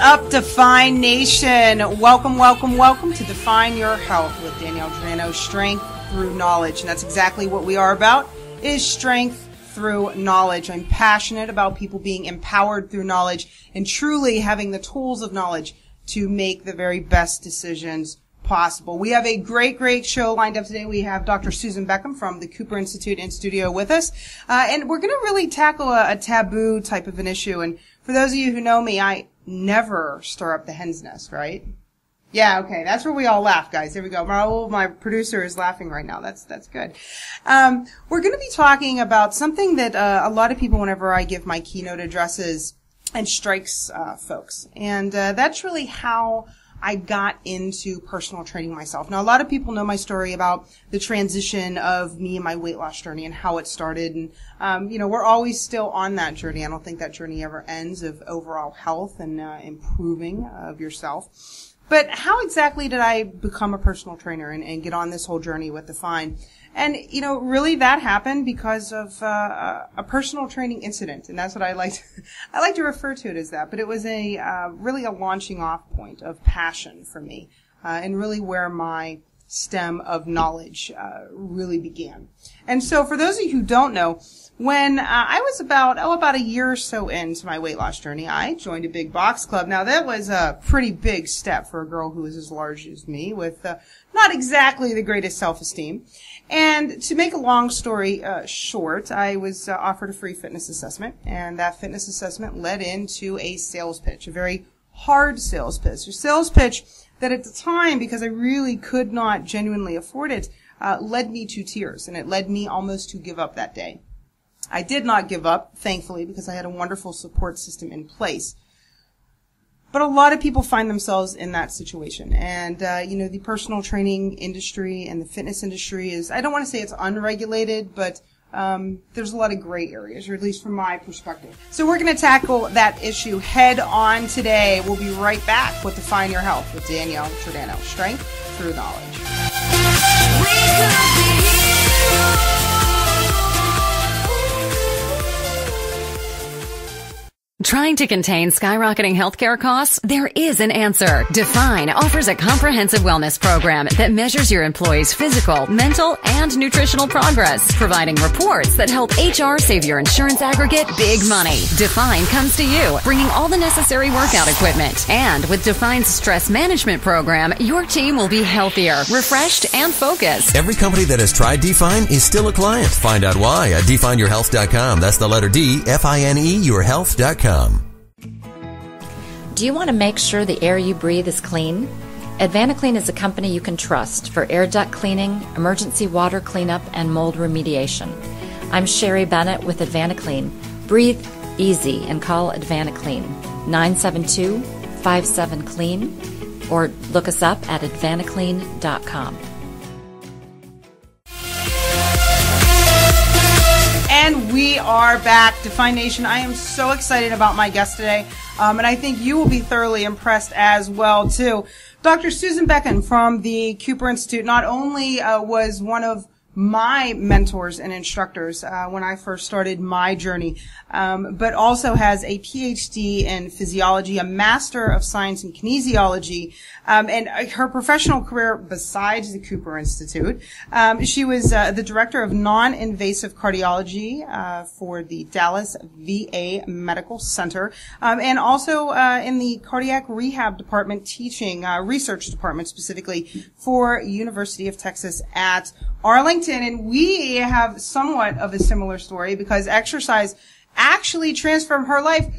up, Define Nation? Welcome, welcome, welcome to Define Your Health with Danielle Girdano, strength through knowledge. And that's exactly what we are about, is strength through knowledge. I'm passionate about people being empowered through knowledge and truly having the tools of knowledge to make the very best decisions possible. We have a great show lined up today. We have Dr. Susan Beckham from the Cooper Institute in studio with us. And we're going to really tackle a taboo type of an issue. And for those of you who know me, I never stir up the hen's nest, right? Yeah, okay. That's where we all laugh, guys. Here we go. My producer is laughing right now. That's good. We're going to be talking about something that a lot of people, whenever I give my keynote addresses, and strikes folks. And that's really how I got into personal training myself. Now, a lot of people know my story about the transition of me and my weight loss journey and how it started. And, we're always still on that journey. I don't think that journey ever ends of overall health and improving of yourself. But how exactly did I become a personal trainer and get on this whole journey with Define? And, really that happened because of a personal training incident. And that's what I like to refer to it as that. But it was really a launching off point of passion for me, and really where my stem of knowledge really began. And so for those of you who don't know, when I was about a year or so into my weight loss journey, I joined a big box club. Now, that was a pretty big step for a girl who was as large as me with not exactly the greatest self-esteem. And to make a long story short, I was offered a free fitness assessment, and that fitness assessment led into a sales pitch, a very hard sales pitch that at the time, because I really could not genuinely afford it, led me to tears, and it led me almost to give up that day. I did not give up, thankfully, because I had a wonderful support system in place. But a lot of people find themselves in that situation. And, the personal training industry and the fitness industry is, I don't want to say it's unregulated, but there's a lot of gray areas, or at least from my perspective. So we're going to tackle that issue head on today. We'll be right back with Define Your Health with Danielle Girdano, strength through knowledge. Trying to contain skyrocketing healthcare costs? There is an answer. Define offers a comprehensive wellness program that measures your employees' physical, mental, and nutritional progress, providing reports that help HR save your insurance aggregate big money. Define comes to you, bringing all the necessary workout equipment. And with Define's stress management program, your team will be healthier, refreshed, and focused. Every company that has tried Define is still a client. Find out why at defineyourhealth.com. That's the letter D, F-I-N-E, yourhealth.com. Do you want to make sure the air you breathe is clean? AdvanaClean is a company you can trust for air duct cleaning, emergency water cleanup, and mold remediation. I'm Sherry Bennett with AdvanaClean. Breathe easy and call AdvanaClean 972-57-CLEAN or look us up at advanaclean.com. And we are back, Define Nation. I am so excited about my guest today, and I think you will be thoroughly impressed as well, too. Dr. Susan Beckham from the Cooper Institute not only was one of my mentors and instructors when I first started my journey, but also has a PhD in physiology, a Master of Science in Kinesiology, and her professional career besides the Cooper Institute. She was the director of non-invasive cardiology for the Dallas VA Medical Center, and also in the cardiac rehab department, teaching research department specifically for University of Texas at Arlington. And we have somewhat of a similar story because exercise actually transformed her life.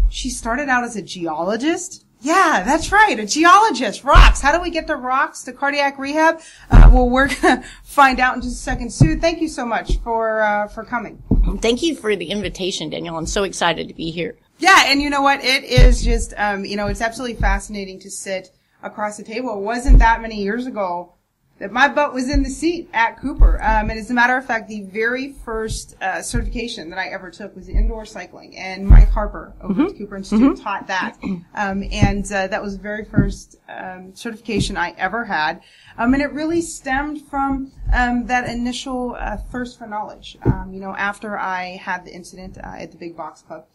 She started out as a geologist. Yeah, that's right. A geologist. Rocks. How do we get the rocks to cardiac rehab? Well, we're going to find out in just a second. Sue, thank you so much for coming. Thank you for the invitation, Danielle. I'm so excited to be here. Yeah, and you know what? It is just, it's absolutely fascinating to sit across the table. It wasn't that many years ago that my butt was in the seat at Cooper. And as a matter of fact, the very first certification that I ever took was indoor cycling. And Mike Harper over at Cooper Institute taught that. And that was the very first certification I ever had. And it really stemmed from that initial thirst for knowledge. After I had the incident at the Big Box Club.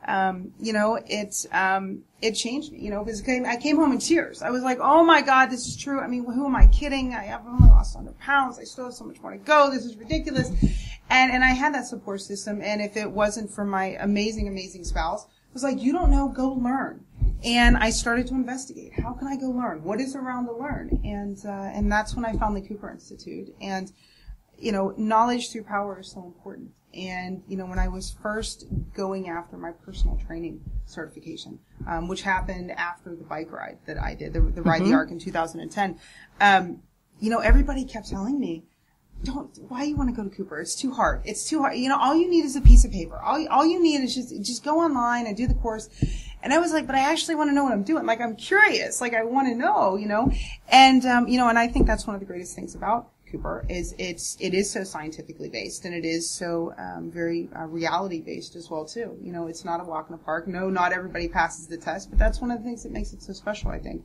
it changed me, because I came home in tears. I was like, oh my God, this is true. I mean, who am I kidding? I've only lost 100 pounds. I still have so much more to go. This is ridiculous. And I had that support system. And if it wasn't for my amazing, amazing spouse, it was like, you don't know, go learn. And I started to investigate. How can I go learn? What is around to learn? And that's when I found the Cooper Institute. And, knowledge through power is so important. And, when I was first going after my personal training certification, which happened after the bike ride that I did, the Ride the Arc in 2010, everybody kept telling me, why you want to go to Cooper? It's too hard. It's too hard. All you need is a piece of paper. All you need is just go online and do the course. And I was like, but I actually want to know what I'm doing. Like, I'm curious. Like, I want to know, And, and I think that's one of the greatest things about Cooper is it is so scientifically based, and it is so very reality based as well too. It's not a walk in the park. No, not everybody passes the test, but that's one of the things that makes it so special, I think.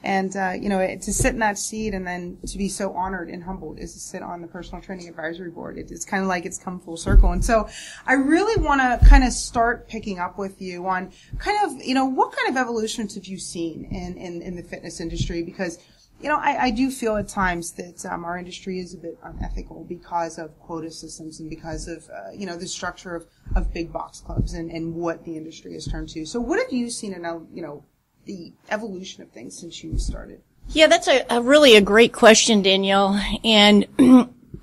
And to sit in that seat and then to be so honored and humbled is to sit on the personal training advisory board. It's kind of like it's come full circle. And so I really want to kind of start picking up with you on kind of what kind of evolutions have you seen in the fitness industry, because I do feel at times that our industry is a bit unethical because of quota systems and because of, the structure of big box clubs and what the industry has turned to. So what have you seen in, the evolution of things since you started? Yeah, that's a really great question, Danielle. And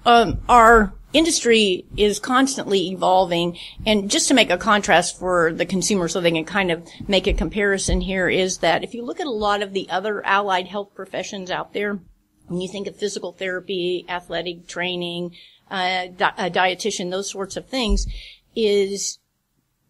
our industry is constantly evolving. And just to make a contrast for the consumer so they can kind of make a comparison here is that if you look at a lot of the other allied health professions out there, when you think of physical therapy, athletic training, a dietitian, those sorts of things, is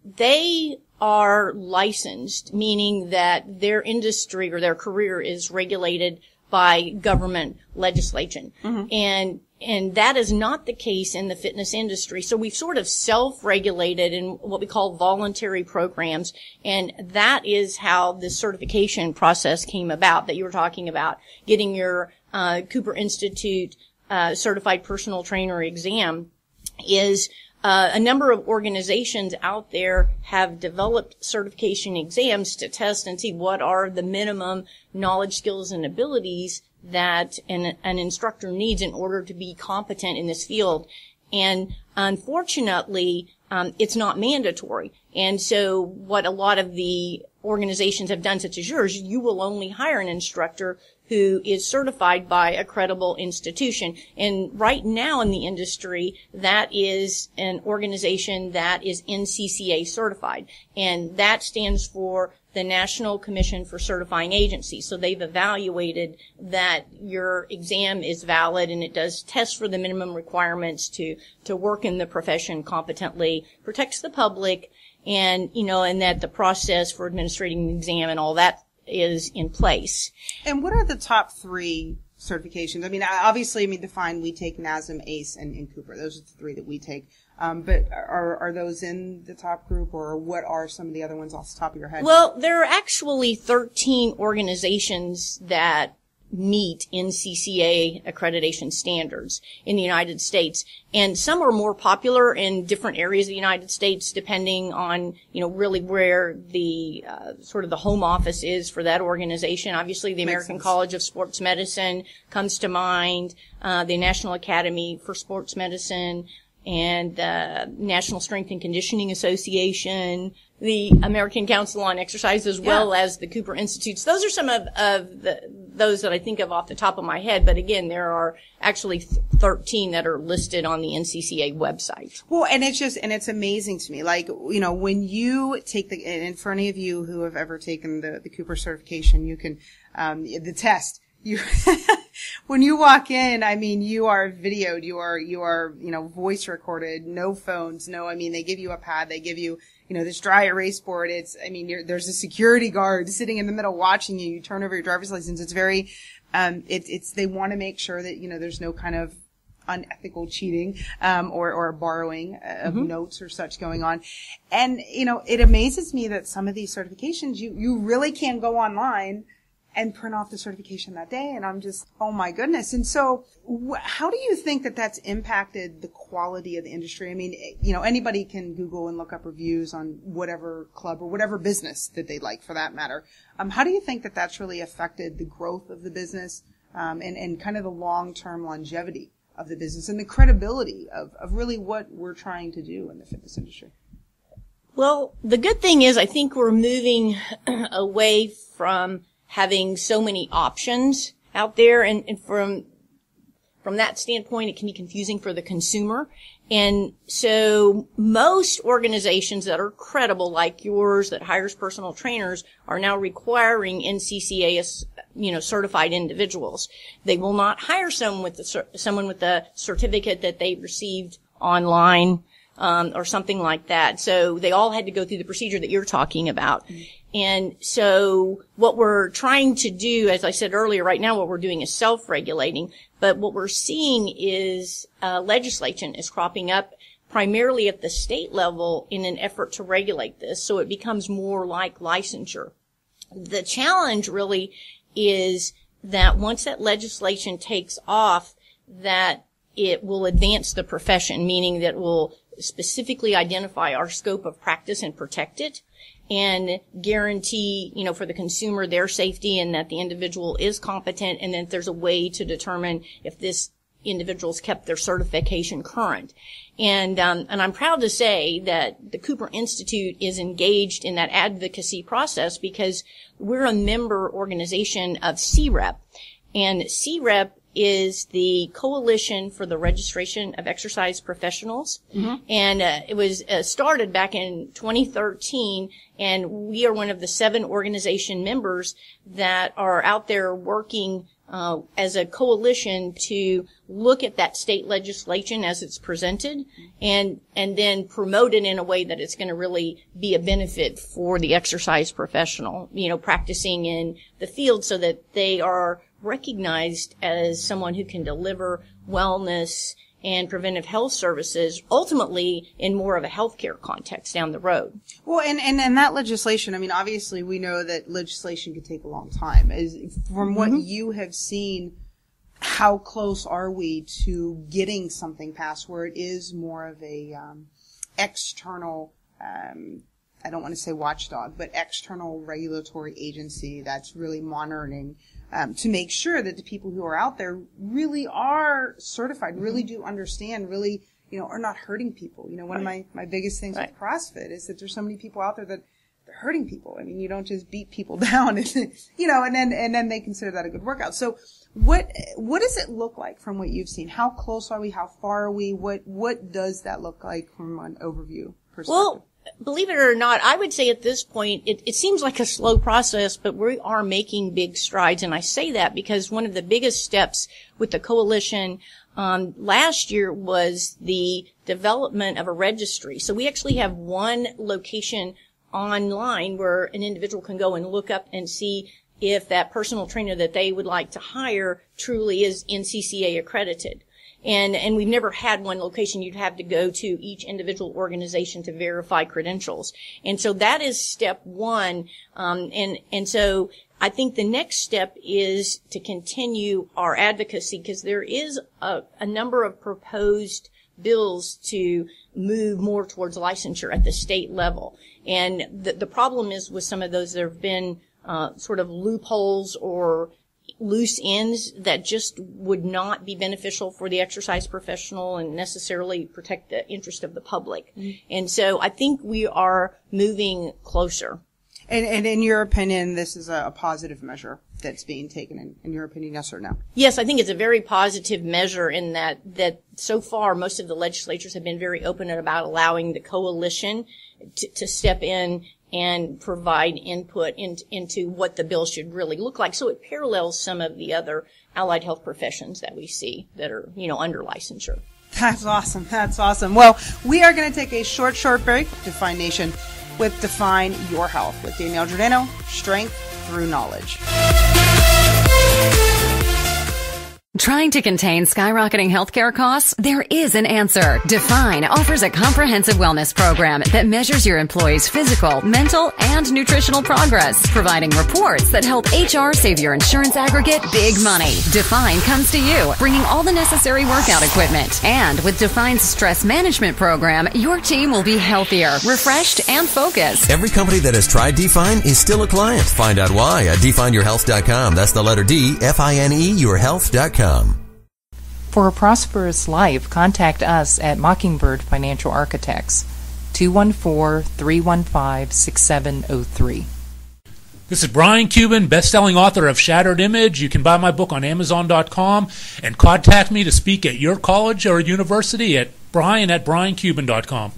they are licensed, meaning that their industry or their career is regulated by government legislation. Mm-hmm. And that is not the case in the fitness industry. So we've sort of self-regulated in what we call voluntary programs. And that is how this certification process came about that you were talking about, getting your Cooper Institute certified personal trainer exam is a number of organizations out there have developed certification exams to test and see what are the minimum knowledge, skills, and abilities that an instructor needs in order to be competent in this field. And unfortunately, it's not mandatory. And so what a lot of the organizations have done, such as yours, you will only hire an instructor who is certified by a credible institution. And right now in the industry, that is an organization that is NCCA certified. And that stands for the National Commission for Certifying Agencies. So they've evaluated that your exam is valid and it does test for the minimum requirements to work in the profession competently, protects the public, and, and that the process for administrating the exam and all that is in place. And what are the top 3 certifications? I mean, obviously, Define, we take NASM, ACE, and Cooper. Those are the 3 that we take. But are those in the top group, or what are some of the other ones off the top of your head? Well, there are actually 13 organizations that meet NCCA accreditation standards in the United States. And some are more popular in different areas of the United States, depending on, really where the, sort of the home office is for that organization. Obviously, the American College of Sports Medicine comes to mind, the National Academy for Sports Medicine, and National Strength and Conditioning Association, the American Council on Exercise, as well as the Cooper Institutes. Those are some of those that I think of off the top of my head. But again, there are actually 13 that are listed on the NCCA website. Well, and it's amazing to me. Like, when you take and for any of you who have ever taken the Cooper certification, you can, the test. When you walk in, you are videoed, you are, voice recorded, no phones, they give you a pad, they give you, this dry erase board. There's a security guard sitting in the middle watching you. You turn over your driver's license. It's very, they want to make sure that, there's no kind of unethical cheating, or borrowing of notes or such going on. And, it amazes me that some of these certifications, you really can go online and print off the certification that day. And I'm just, oh my goodness. And so how do you think that that's impacted the quality of the industry? I mean, anybody can Google and look up reviews on whatever club or whatever business that they like, for that matter. How do you think that that's really affected the growth of the business, and kind of the long-term longevity of the business and the credibility of really what we're trying to do in the fitness industry? Well, the good thing is I think we're moving away from having so many options out there, and from that standpoint, it can be confusing for the consumer. And so most organizations that are credible, like yours, that hires personal trainers, are now requiring NCCA, certified individuals. They will not hire someone with a certificate that they received online, or something like that. So they all had to go through the procedure that you're talking about. And so what we're trying to do, as I said earlier, right now what we're doing is self-regulating. But what we're seeing is legislation is cropping up primarily at the state level in an effort to regulate this. So it becomes more like licensure. The challenge really is that once that legislation takes off, that it will advance the profession, meaning that it will specifically identify our scope of practice and protect it, and guarantee, for the consumer their safety, and that the individual is competent, and that there's a way to determine if this individual's kept their certification current. And I'm proud to say that the Cooper Institute is engaged in that advocacy process, because we're a member organization of CREP, and CREP is the Coalition for the Registration of Exercise Professionals. Mm-hmm. And it was started back in 2013, and we are one of the 7 organization members that are out there working as a coalition to look at that state legislation as it's presented, and then promote it in a way that it's going to really be a benefit for the exercise professional, practicing in the field, so that they are recognized as someone who can deliver wellness and preventive health services, ultimately in more of a healthcare context down the road. Well, and that legislation, I mean, obviously we know that legislation can take a long time. From what you have seen, how close are we to getting something passed where it is more of a external, I don't want to say watchdog, but external regulatory agency that's really monitoring to make sure that the people who are out there really are certified, really do understand, really, are not hurting people. One of my biggest things with CrossFit is that there's so many people out there that they're hurting people. I mean, you don't just beat people down, and then they consider that a good workout. So what does it look like from what you've seen? How close are we? How far are we? What does that look like from an overview perspective? Well, believe it or not, I would say at this point, it seems like a slow process, but we are making big strides. And I say that because one of the biggest steps with the coalition last year was the development of a registry. So we actually have one location online where an individual can go and look up and see if that personal trainer that they would like to hire truly is NCCA accredited. And we've never had one location. You'd have to go to each individual organization to verify credentials. And so that is step one. And so I think the next step is to continue our advocacy, because there is a number of proposed bills to move more towards licensure at the state level. And the problem is with some of those, there have been sort of loopholes or loose ends that just would not be beneficial for the exercise professional and necessarily protect the interest of the public. Mm-hmm. And so I think we are moving closer. And in your opinion, this is a positive measure that's being taken, in your opinion, yes or no? Yes, I think it's a very positive measure in that so far most of the legislatures have been very open about allowing the coalition to step in and provide input into what the bill should really look like. So it parallels some of the other allied health professions that we see that are, under licensure. That's awesome. That's awesome. Well, we are going to take a short break, Define Nation, with Define Your Health with Danielle Girdano, Strength Through Knowledge. Trying to contain skyrocketing healthcare costs? There is an answer. Define offers a comprehensive wellness program that measures your employees' physical, mental, and nutritional progress, providing reports that help HR save your insurance aggregate big money. Define comes to you, bringing all the necessary workout equipment. And with Define's stress management program, your team will be healthier, refreshed, and focused. Every company that has tried Define is still a client. Find out why at defineyourhealth.com. That's the letter D, F-I-N-E, yourhealth.com. For a prosperous life, contact us at Mockingbird Financial Architects, 214-315-6703. This is Brian Cuban, best-selling author of Shattered Image. You can buy my book on Amazon.com and contact me to speak at your college or university at brian@briancuban.com.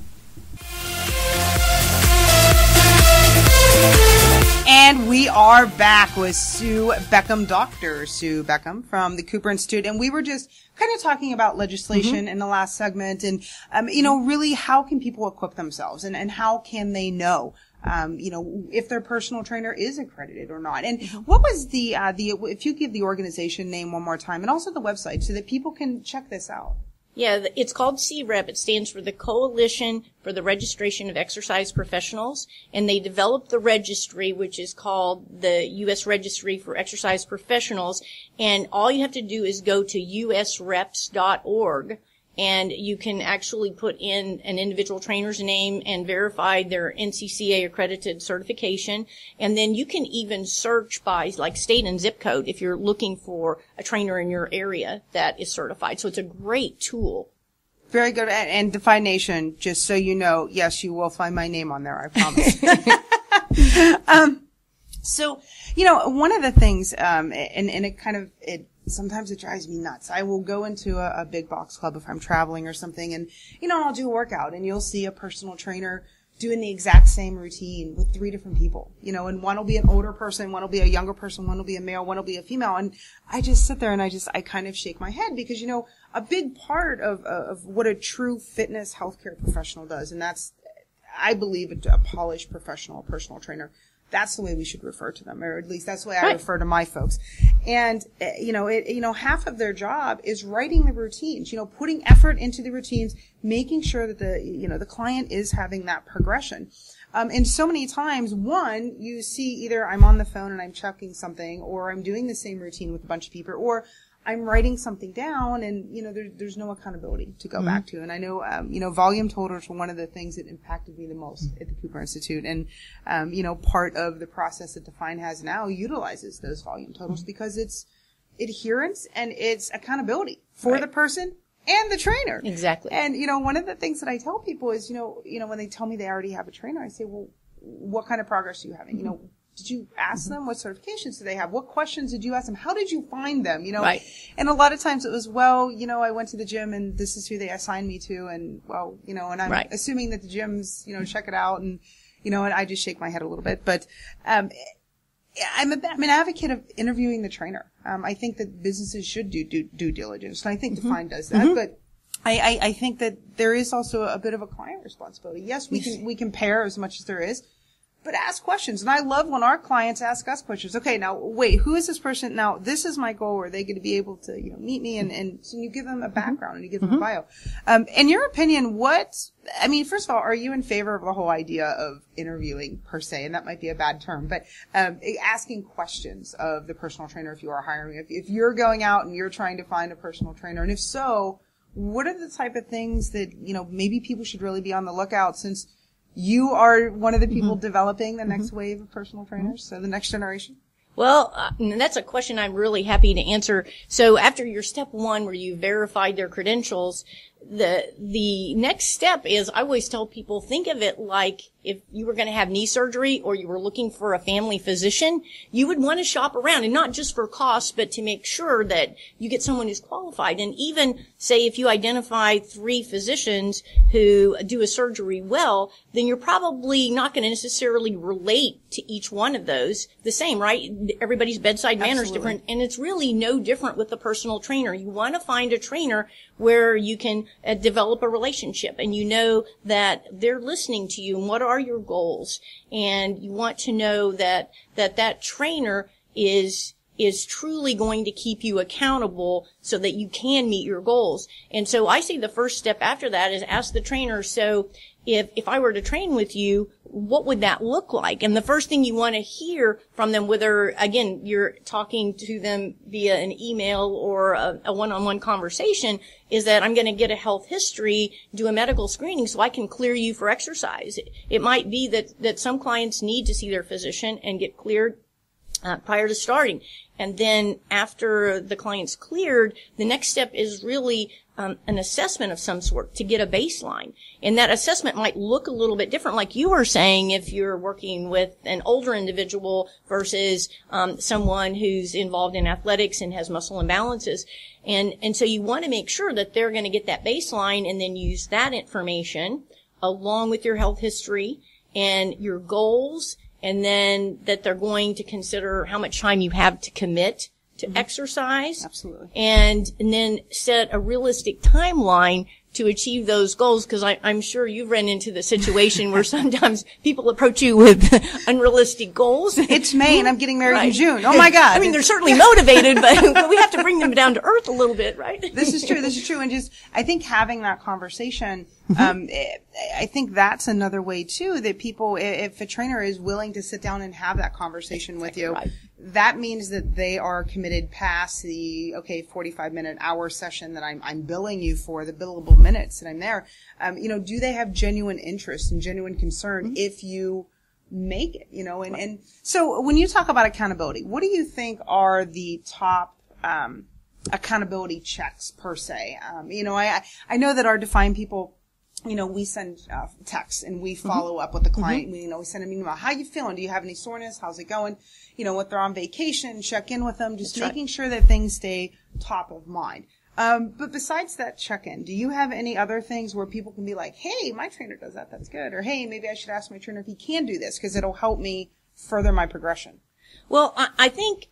And we are back with Sue Beckham, Dr. Sue Beckham from the Cooper Institute. And we were just kind of talking about legislation in the last segment and, really how can people equip themselves and how can they know, if their personal trainer is accredited or not. And what was if you give the organization name one more time and also the website so that people can check this out. Yeah, it's called CREP. It stands for the Coalition for the Registration of Exercise Professionals, and they developed the registry, which is called the U.S. Registry for Exercise Professionals, and all you have to do is go to usreps.org, and you can actually put in an individual trainer's name and verify their NCCA accredited certification. And then you can even search by like state and zip code if you're looking for a trainer in your area that is certified. So it's a great tool. Very good. And Define Nation, just so you know, yes, you will find my name on there, I promise. So, one of the things, and sometimes it drives me nuts. I will go into a big box club if I'm traveling or something and, I'll do a workout and you'll see a personal trainer doing the exact same routine with 3 different people, and one will be an older person, one will be a younger person, one will be a male, one will be a female. And I just sit there and I kind of shake my head because, a big part of what a true fitness healthcare professional does, and that's, I believe, a polished professional personal trainer. That's the way we should refer to them, or at least that's the way I refer to my folks. And, half of their job is writing the routines, putting effort into the routines, making sure that the client is having that progression. And so many times, one, you see either I'm on the phone and I'm checking something, or I'm doing the same routine with a bunch of people, or I'm writing something down and, there's no accountability to go back to. And I know, volume totals were one of the things that impacted me the most at the Cooper Institute. And, part of the process that Define has now utilizes those volume totals because it's adherence and it's accountability for the person and the trainer. Exactly. And, one of the things that I tell people is, when they tell me they already have a trainer, I say, well, what kind of progress are you having? Did you ask them what certifications do they have? What questions did you ask them? How did you find them? Right. And a lot of times it was, well, I went to the gym and this is who they assigned me to. And well, and I'm assuming that the gyms, check it out and, and I just shake my head a little bit. But, I'm an advocate of interviewing the trainer. I think that businesses should do due diligence. And I think Define does that. But I think that there is also a bit of a client responsibility. Yes, we can pair as much as there is. But ask questions. And I love when our clients ask us questions. Okay, now, wait, who is this person? Now, this is my goal. Are they going to be able to, meet me? And so you give them a background and you give them a bio. In your opinion, first of all, are you in favor of the whole idea of interviewing per se? And that might be a bad term, but, asking questions of the personal trainer if you are hiring, if you're going out and you're trying to find a personal trainer. And if so, what are the type of things that, maybe people should really be on the lookout since you are one of the people developing the next wave of personal trainers, so the next generation? Well, that's a question I'm really happy to answer. So after your step 1 where you verified their credentials, the next step is I always tell people, think of it like if you were going to have knee surgery or you were looking for a family physician, you would want to shop around, and not just for cost, but to make sure that you get someone who's qualified. And even say if you identify 3 physicians who do a surgery well, then you're probably not going to necessarily relate to each one of those the same, right? Everybody's bedside manner is different, and it's really no different with the personal trainer. You want to find a trainer where you can develop a relationship and you know that they're listening to you and what are your goals, and you want to know that trainer is is truly going to keep you accountable so that you can meet your goals. And so I say the first step after that is ask the trainer, so if I were to train with you, what would that look like? And the first thing you want to hear from them, whether, again, you're talking to them via an email or a one-on-one conversation, is that I'm going to get a health history, do a medical screening so I can clear you for exercise. It might be that some clients need to see their physician and get cleared prior to starting. And then after the client's cleared, the next step is really an assessment of some sort to get a baseline. And that assessment might look a little bit different, like you were saying, if you're working with an older individual versus someone who's involved in athletics and has muscle imbalances. And so you want to make sure that they're going to get that baseline and then use that information along with your health history and your goals, and then that they're going to consider how much time you have to commit to exercise. Absolutely. And then set a realistic timeline to achieve those goals, because I'm sure you've run into the situation where sometimes people approach you with unrealistic goals. It's May and I'm getting married in Right. June. Oh my God. I mean, they're certainly motivated, but we have to bring them down to earth a little bit, right? This is true. And just, I think having that conversation, I think that's another way too, that people, if a trainer is willing to sit down and have that conversation with you, right. that means that they are committed past the, 45-minute hour session that I'm billing you for, the billable minutes that I'm there. Do they have genuine interest and genuine concern if you make it, and so when you talk about accountability, what do you think are the top, accountability checks per se? I know that our Define people, we send texts and we follow up with the client. We send them an email. How you feeling? Do you have any soreness? How's it going? If they're on vacation, check in with them, just making sure that things stay top of mind. But besides that check-in, do you have any other things where people can be like, hey, my trainer does that. That's good. Or, hey, maybe I should ask my trainer if he can do this because it'll help me further my progression. Well, I think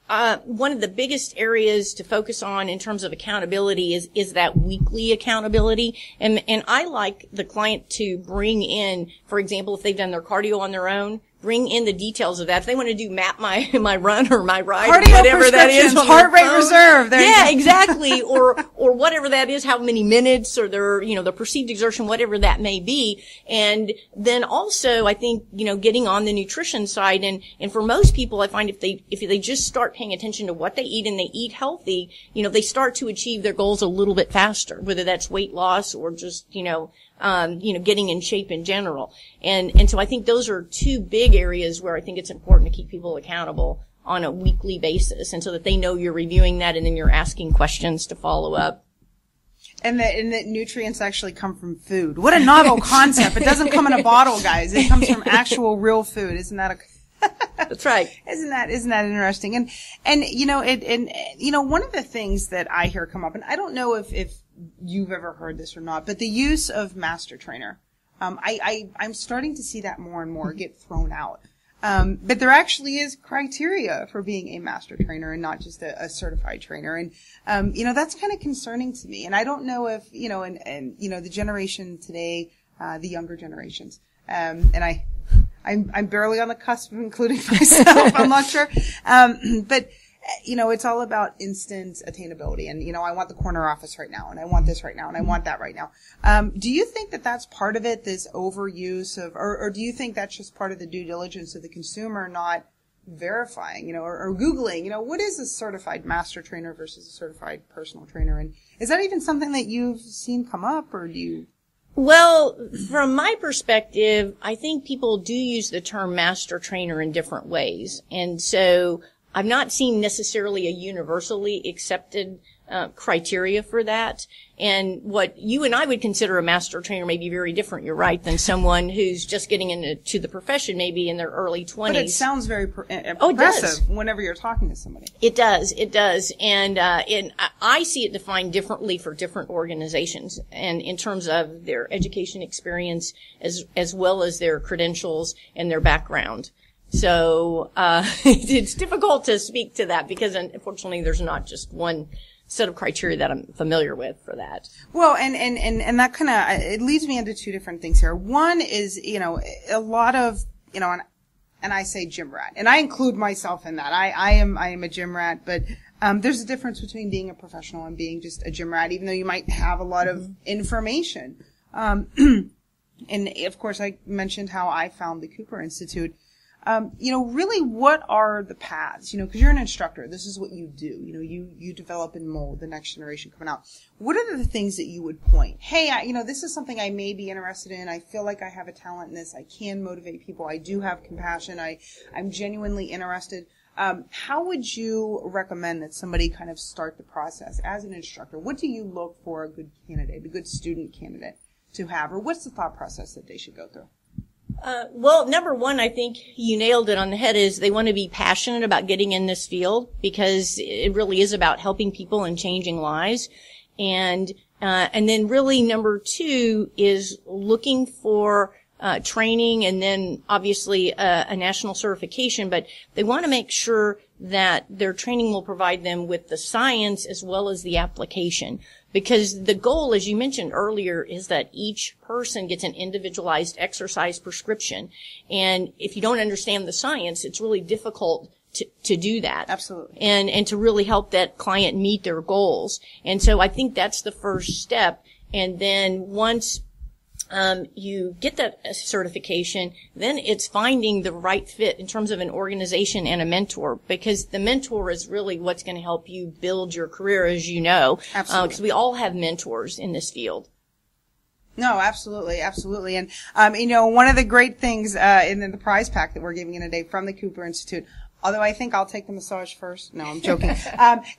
one of the biggest areas to focus on in terms of accountability is that weekly accountability. And I like the client to bring in, for example, if they've done their cardio on their own, bring in the details of that. If they want to do map my run or my ride, cardio, or whatever that is, on heart rate phone, reserve. Yeah, exactly. or whatever that is, how many minutes, or their perceived exertion, whatever that may be. And then also, I think, getting on the nutrition side, and for most people, I find if they just start paying attention to what they eat and they eat healthy, they start to achieve their goals a little bit faster, whether that's weight loss or just, getting in shape in general. And so I think those are two big areas where I think it's important to keep people accountable on a weekly basis, and so that they know you're reviewing that and then you're asking questions to follow up. And that nutrients actually come from food. What a novel concept. It doesn't come in a bottle, guys. It comes from actual real food. Isn't that That's right. Isn't that interesting? And one of the things that I hear come up, and I don't know if you've ever heard this or not, but the use of master trainer. I'm starting to see that more and more get thrown out. But there actually is criteria for being a master trainer and not just a certified trainer. And, that's kind of concerning to me. And I don't know if, the generation today, the younger generations, and I'm barely on the cusp of including myself. I'm not sure. But, it's all about instant attainability. And, I want the corner office right now, and I want this right now, and I want that right now. Do you think that that's part of it, this overuse of, or do you think that's just part of the due diligence of the consumer not verifying, or Googling, what is a certified master trainer versus a certified personal trainer? And is that even something that you've seen come up, or do you? Well, from my perspective, I think people do use the term master trainer in different ways. And so I've not seen necessarily a universally accepted criteria for that. And what you and I would consider a master trainer may be very different, you're right, than someone who's just getting into the profession maybe in their early 20s. But it sounds very impressive whenever you're talking to somebody. It does. And I see it defined differently for different organizations, and in terms of their education experience as well as their credentials and their background. So it's difficult to speak to that because unfortunately there's not just one set of criteria that I'm familiar with for that. Well, and that kind of, it leads me into two different things here. One is, a lot of, and and I say gym rat, and I include myself in that. I am a gym rat, but there's a difference between being a professional and being just a gym rat, even though you might have a lot of information. And of course, I mentioned how I found the Cooper Institute. Really, what are the paths? Because you're an instructor. This is what you do. You develop and mold the next generation coming out. What are the things that you would point? Hey, this is something I may be interested in. I feel like I have a talent in this. I can motivate people. I do have compassion. I'm genuinely interested. How would you recommend that somebody kind of start the process as an instructor? What do you look for a good candidate, a good student candidate to have, or what's the thought process that they should go through? Well, number one, I think you nailed it on the head, is they want to be passionate about getting in this field, because it really is about helping people and changing lives. And then really number two is looking for training, and then obviously a national certification, but they want to make sure that their training will provide them with the science as well as the application. Because the goal, as you mentioned earlier, is that each person gets an individualized exercise prescription. And if you don't understand the science, it's really difficult to do that. Absolutely. And to really help that client meet their goals. And so I think that's the first step. And then once you get that certification, then it's finding the right fit in terms of an organization and a mentor, because the mentor is really what's going to help you build your career, as you know. Absolutely. Because we all have mentors in this field. No, absolutely, absolutely. And, one of the great things in the prize pack that we're giving in today from the Cooper Institute, although I think I'll take the massage first. No, I'm joking.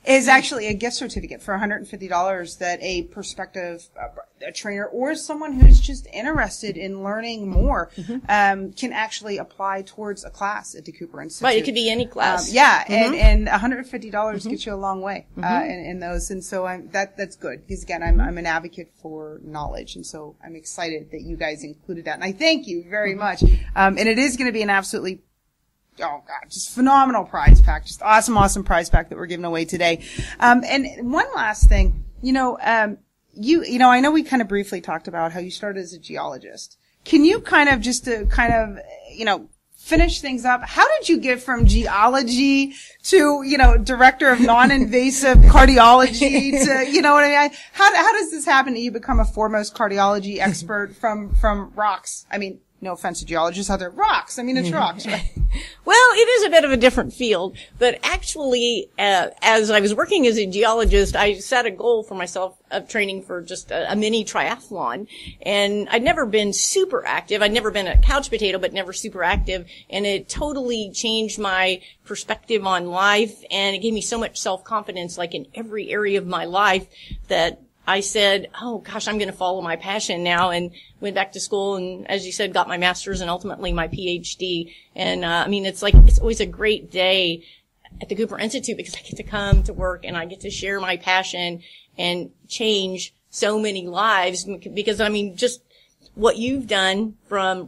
Is actually a gift certificate for $150 that a prospective a trainer or someone who's just interested in learning more can actually apply towards a class at the Cooper Institute. Right, it could be any class. And $150 gets you a long way in those. And so that's good, because again, I'm an advocate for knowledge, and so I'm excited that you guys included that. And I thank you very much. And it is going to be an absolutely just phenomenal prize pack. Just awesome prize pack that we're giving away today. And one last thing, I know we kind of briefly talked about how you started as a geologist. Can you finish things up? How did you get from geology to, director of non-invasive cardiology to, what I mean? How does this happen that you become a foremost cardiology expert from rocks? I mean, no offense to geologists out there. Rocks. I mean, it's rocks, right? Well, it is a bit of a different field, but actually, as I was working as a geologist, I set a goal for myself of training for just a mini triathlon. And I'd never been super active. I'd never been a couch potato, but never super active. And it totally changed my perspective on life. And it gave me so much self-confidence, like in every area of my life, that I said, oh gosh, I'm going to follow my passion now, and went back to school and, as you said, got my master's and ultimately my PhD. And, it's always a great day at the Cooper Institute, because I get to come to work and I get to share my passion and change so many lives, because, just what you've done from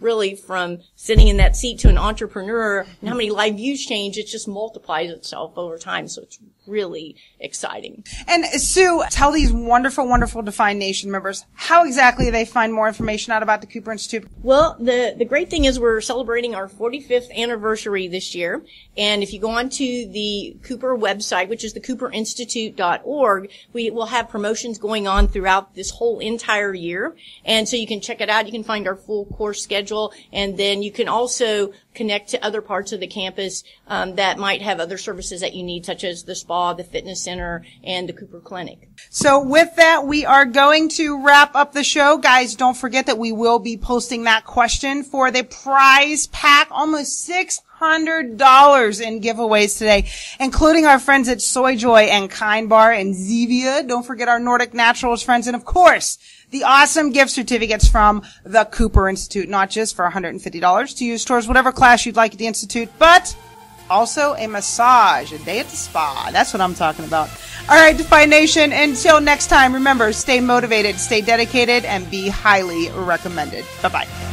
sitting in that seat to an entrepreneur, and how many lives you've changed, it just multiplies itself over time. So it's really exciting. And Sue, tell these wonderful Define Nation members how exactly they find more information out about the Cooper Institute. Well, the great thing is we're celebrating our 45th anniversary this year. And if you go onto the Cooper website, which is thecooperinstitute.org, we will have promotions going on throughout this whole entire year. And so you can check it out. You can find our full course schedule, and then you can also connect to other parts of the campus that might have other services that you need, such as the spa, the fitness center, and the Cooper Clinic. So with that, we are going to wrap up the show. Guys, don't forget that we will be posting that question for the prize pack, almost $600 in giveaways today, including our friends at SOYJOY and Kind Bar and Zevia. Don't forget our Nordic Naturals friends, and of course, the awesome gift certificates from the Cooper Institute, not just for $150 to use towards whatever class you'd like at the Institute, but also a massage, a day at the spa. That's what I'm talking about. All right, Define Nation, until next time, remember, stay motivated, stay dedicated, and be highly recommended. Bye-bye.